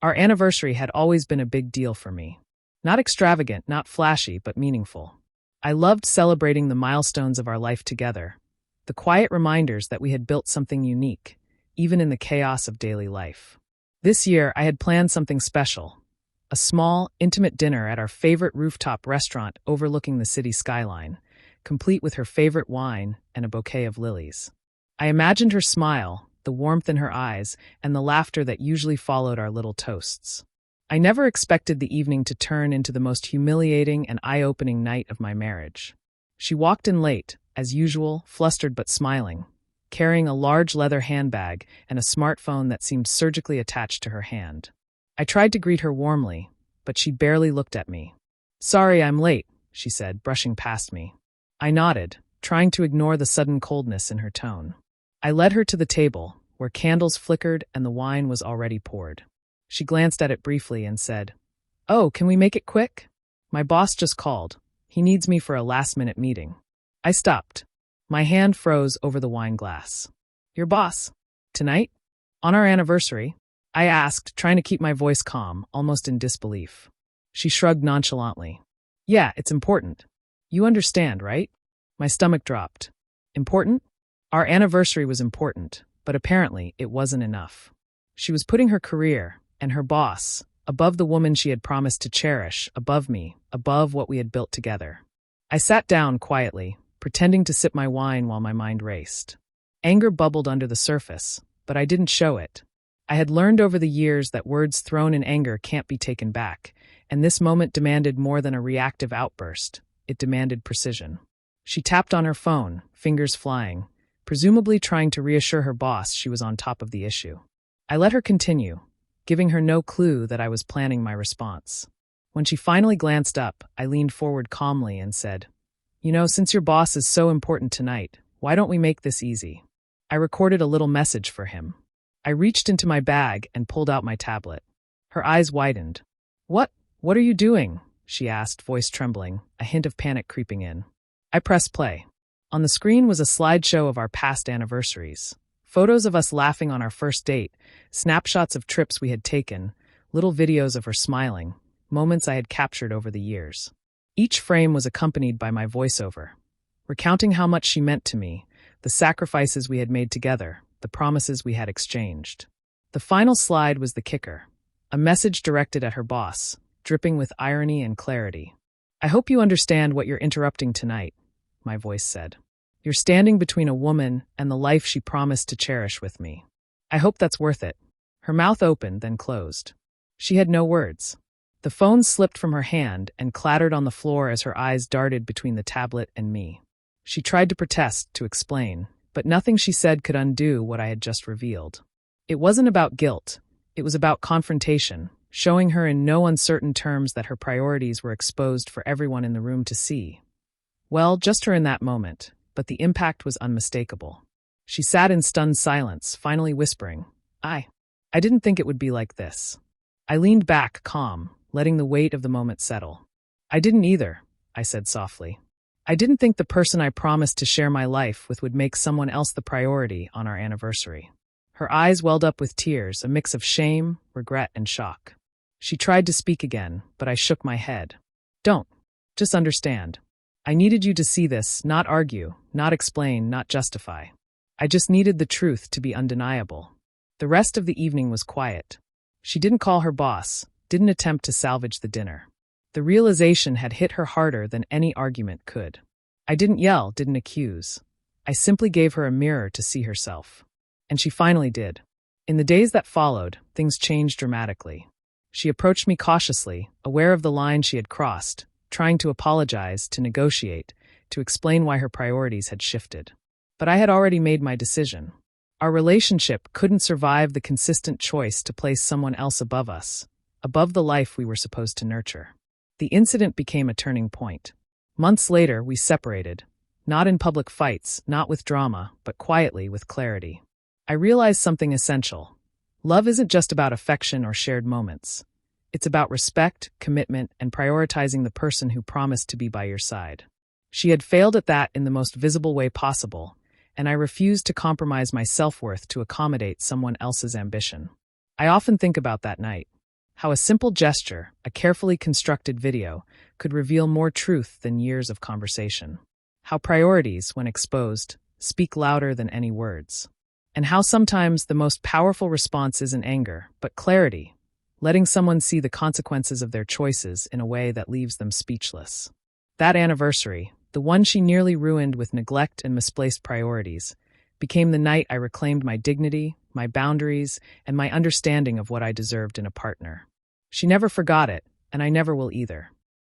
Our anniversary had always been a big deal for me. Not extravagant, not flashy, but meaningful. I loved celebrating the milestones of our life together, the quiet reminders that we had built something unique, even in the chaos of daily life. This year, I had planned something special. A small, intimate dinner at our favorite rooftop restaurant overlooking the city skyline, complete with her favorite wine and a bouquet of lilies. I imagined her smile, the warmth in her eyes, and the laughter that usually followed our little toasts. I never expected the evening to turn into the most humiliating and eye-opening night of my marriage. She walked in late, as usual, flustered but smiling, carrying a large leather handbag and a smartphone that seemed surgically attached to her hand. I tried to greet her warmly, but she barely looked at me. "Sorry I'm late," she said, brushing past me. I nodded, trying to ignore the sudden coldness in her tone. I led her to the table, where candles flickered and the wine was already poured. She glanced at it briefly and said, "Oh, can we make it quick? My boss just called. He needs me for a last-minute meeting." I stopped. My hand froze over the wine glass. "Your boss? Tonight? On our anniversary?" I asked, trying to keep my voice calm, almost in disbelief. She shrugged nonchalantly. "Yeah, it's important. You understand, right?" My stomach dropped. Important? Our anniversary was important, but apparently it wasn't enough. She was putting her career, and her boss, above the woman she had promised to cherish, above me, above what we had built together. I sat down quietly, pretending to sip my wine while my mind raced. Anger bubbled under the surface, but I didn't show it. I had learned over the years that words thrown in anger can't be taken back, and this moment demanded more than a reactive outburst. It demanded precision. She tapped on her phone, fingers flying, presumably trying to reassure her boss she was on top of the issue. I let her continue, giving her no clue that I was planning my response. When she finally glanced up, I leaned forward calmly and said, "You know, since your boss is so important tonight, why don't we make this easy?" I recorded a little message for him. I reached into my bag and pulled out my tablet. Her eyes widened. What are you doing?" she asked, voice trembling, a hint of panic creeping in. I pressed play. On the screen was a slideshow of our past anniversaries. Photos of us laughing on our first date, snapshots of trips we had taken, little videos of her smiling, moments I had captured over the years. Each frame was accompanied by my voiceover, recounting how much she meant to me, the sacrifices we had made together, the promises we had exchanged. The final slide was the kicker, a message directed at her boss, dripping with irony and clarity. "I hope you understand what you're interrupting tonight," my voice said. "You're standing between a woman and the life she promised to cherish with me. I hope that's worth it." Her mouth opened, then closed. She had no words. The phone slipped from her hand and clattered on the floor as her eyes darted between the tablet and me. She tried to protest, to explain, but nothing she said could undo what I had just revealed. It wasn't about guilt. It was about confrontation, showing her in no uncertain terms that her priorities were exposed for everyone in the room to see. Well, just her in that moment, but the impact was unmistakable. She sat in stunned silence, finally whispering, I didn't think it would be like this." I leaned back, calm, letting the weight of the moment settle. "I didn't either," I said softly. "I didn't think the person I promised to share my life with would make someone else the priority on our anniversary." Her eyes welled up with tears, a mix of shame, regret, and shock. She tried to speak again, but I shook my head. "Don't. Just understand. I needed you to see this, not argue, not explain, not justify. I just needed the truth to be undeniable." The rest of the evening was quiet. She didn't call her boss, didn't attempt to salvage the dinner. The realization had hit her harder than any argument could. I didn't yell, didn't accuse. I simply gave her a mirror to see herself. And she finally did. In the days that followed, things changed dramatically. She approached me cautiously, aware of the line she had crossed, trying to apologize, to negotiate, to explain why her priorities had shifted. But I had already made my decision. Our relationship couldn't survive the consistent choice to place someone else above us, above the life we were supposed to nurture. The incident became a turning point. Months later, we separated, not in public fights, not with drama, but quietly with clarity. I realized something essential. Love isn't just about affection or shared moments. It's about respect, commitment, and prioritizing the person who promised to be by your side. She had failed at that in the most visible way possible, and I refused to compromise my self-worth to accommodate someone else's ambition. I often think about that night. How a simple gesture, a carefully constructed video, could reveal more truth than years of conversation. How priorities, when exposed, speak louder than any words. And how sometimes the most powerful response isn't anger, but clarity, letting someone see the consequences of their choices in a way that leaves them speechless. That anniversary, the one she nearly ruined with neglect and misplaced priorities, became the night I reclaimed my dignity, my boundaries, and my understanding of what I deserved in a partner. She never forgot it, and I never will either.